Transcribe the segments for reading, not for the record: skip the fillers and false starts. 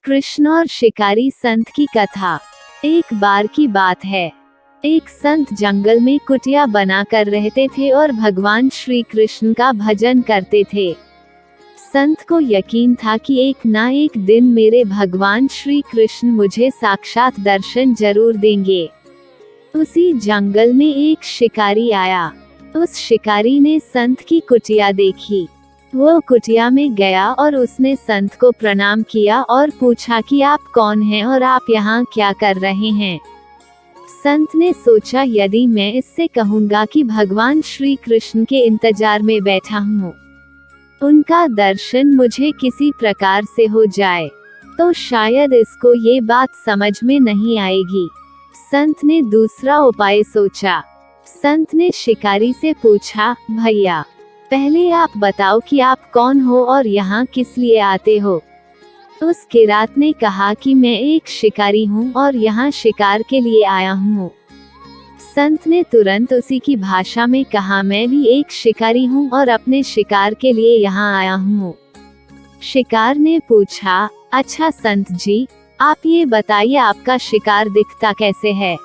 कृष्ण और शिकारी संत की कथा। एक बार की बात है, एक संत जंगल में कुटिया बनाकर रहते थे और भगवान श्री कृष्ण का भजन करते थे। संत को यकीन था कि एक ना एक दिन मेरे भगवान श्री कृष्ण मुझे साक्षात दर्शन जरूर देंगे। उसी जंगल में एक शिकारी आया। उस शिकारी ने संत की कुटिया देखी। वो कुटिया में गया और उसने संत को प्रणाम किया और पूछा कि आप कौन हैं और आप यहाँ क्या कर रहे हैं। संत ने सोचा, यदि मैं इससे कहूँगा कि भगवान श्री कृष्ण के इंतजार में बैठा हूँ, उनका दर्शन मुझे किसी प्रकार से हो जाए, तो शायद इसको ये बात समझ में नहीं आएगी। संत ने दूसरा उपाय सोचा। संत ने शिकारी से पूछा, भैया पहले आप बताओ कि आप कौन हो और यहाँ किस लिए आते हो। उस किरात ने कहा कि मैं एक शिकारी हूँ और यहाँ शिकार के लिए आया हूँ। संत ने तुरंत उसी की भाषा में कहा, मैं भी एक शिकारी हूँ और अपने शिकार के लिए यहाँ आया हूँ। शिकार ने पूछा, अच्छा संत जी, आप ये बताइए आपका शिकार दिखता कैसे है?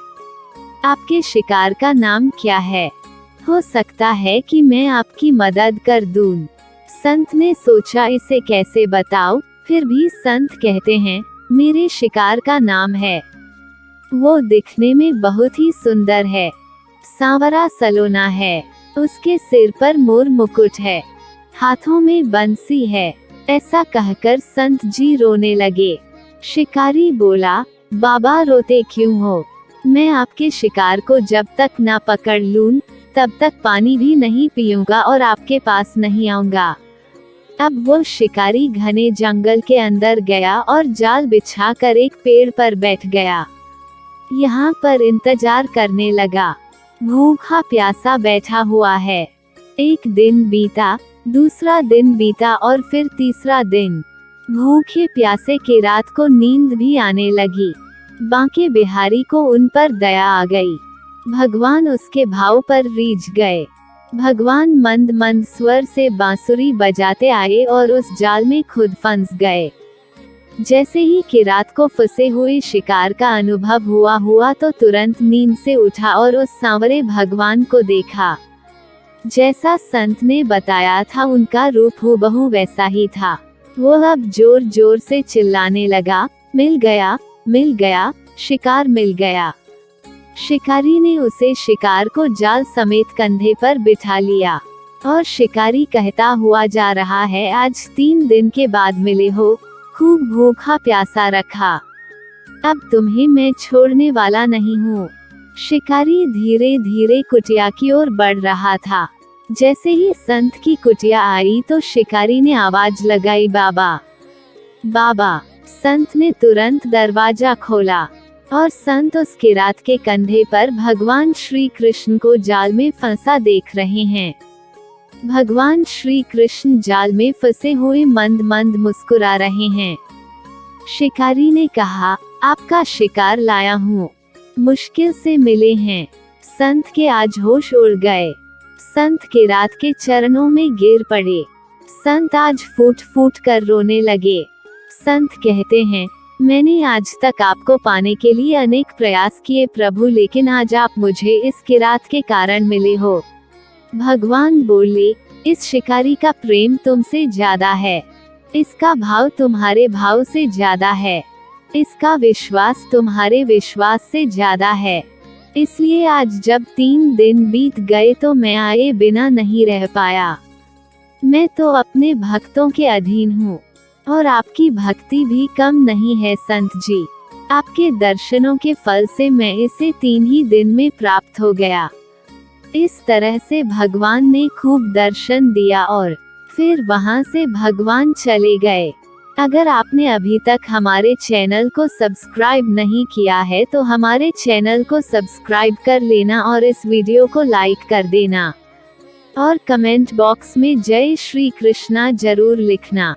आपके शिकार का नाम क्या है? हो सकता है कि मैं आपकी मदद कर दूं। संत ने सोचा, इसे कैसे बताओ। फिर भी संत कहते हैं, मेरे शिकार का नाम है। वो दिखने में बहुत ही सुंदर है, सांवरा सलोना है, उसके सिर पर मोर मुकुट है, हाथों में बंसी है। ऐसा कहकर संत जी रोने लगे। शिकारी बोला, बाबा रोते क्यों हो? मैं आपके शिकार को जब तक ना पकड़ लूं, तब तक पानी भी नहीं पीऊंगा और आपके पास नहीं आऊंगा। अब वो शिकारी घने जंगल के अंदर गया और जाल बिछाकर एक पेड़ पर बैठ गया। यहाँ पर इंतजार करने लगा। भूखा प्यासा बैठा हुआ है। एक दिन बीता, दूसरा दिन बीता और फिर तीसरा दिन। भूखे प्यासे की रात को नींद भी आने लगी। बांके बिहारी को उन पर दया आ गई। भगवान उसके भाव पर रीझ गए। भगवान मंद मंद स्वर से बांसुरी बजाते आए और उस जाल में खुद फंस गए। जैसे ही किरात को फंसे हुए शिकार का अनुभव हुआ तो तुरंत नींद से उठा और उस सांवरे भगवान को देखा। जैसा संत ने बताया था, उनका रूप हूबहू वैसा ही था। वो अब जोर जोर से चिल्लाने लगा, मिल गया, मिल गया, शिकार मिल गया। शिकारी ने उसे शिकार को जाल समेत कंधे पर बिठा लिया और शिकारी कहता हुआ जा रहा है, आज 3 दिन के बाद मिले हो, खूब भूखा प्यासा रखा, अब तुम्हें मैं छोड़ने वाला नहीं हूँ। शिकारी धीरे धीरे कुटिया की ओर बढ़ रहा था। जैसे ही संत की कुटिया आई तो शिकारी ने आवाज लगाई, बाबा, बाबा। संत ने तुरंत दरवाजा खोला और संत उस किरात के कंधे पर भगवान श्री कृष्ण को जाल में फंसा देख रहे हैं। भगवान श्री कृष्ण जाल में फंसे हुए मंद मंद मुस्कुरा रहे हैं। शिकारी ने कहा, आपका शिकार लाया हूँ, मुश्किल से मिले हैं। संत के आज होश उड़ गए। संत किरात के चरणों में गिर पड़े। संत आज फूट फूट कर रोने लगे। संत कहते हैं, मैंने आज तक आपको पाने के लिए अनेक प्रयास किए प्रभु, लेकिन आज आप मुझे इस किरात के कारण मिले हो। भगवान बोले, इस शिकारी का प्रेम तुमसे ज्यादा है, इसका भाव तुम्हारे भाव से ज्यादा है, इसका विश्वास तुम्हारे विश्वास से ज्यादा है। इसलिए आज जब 3 दिन बीत गए तो मैं आए बिना नहीं रह पाया। मैं तो अपने भक्तों के अधीन हूँ और आपकी भक्ति भी कम नहीं है संत जी। आपके दर्शनों के फल से मैं इसे 3 ही दिन में प्राप्त हो गया। इस तरह से भगवान ने खूब दर्शन दिया और फिर वहां से भगवान चले गए। अगर आपने अभी तक हमारे चैनल को सब्सक्राइब नहीं किया है तो हमारे चैनल को सब्सक्राइब कर लेना और इस वीडियो को लाइक कर देना और कमेंट बॉक्स में जय श्री कृष्णा जरूर लिखना।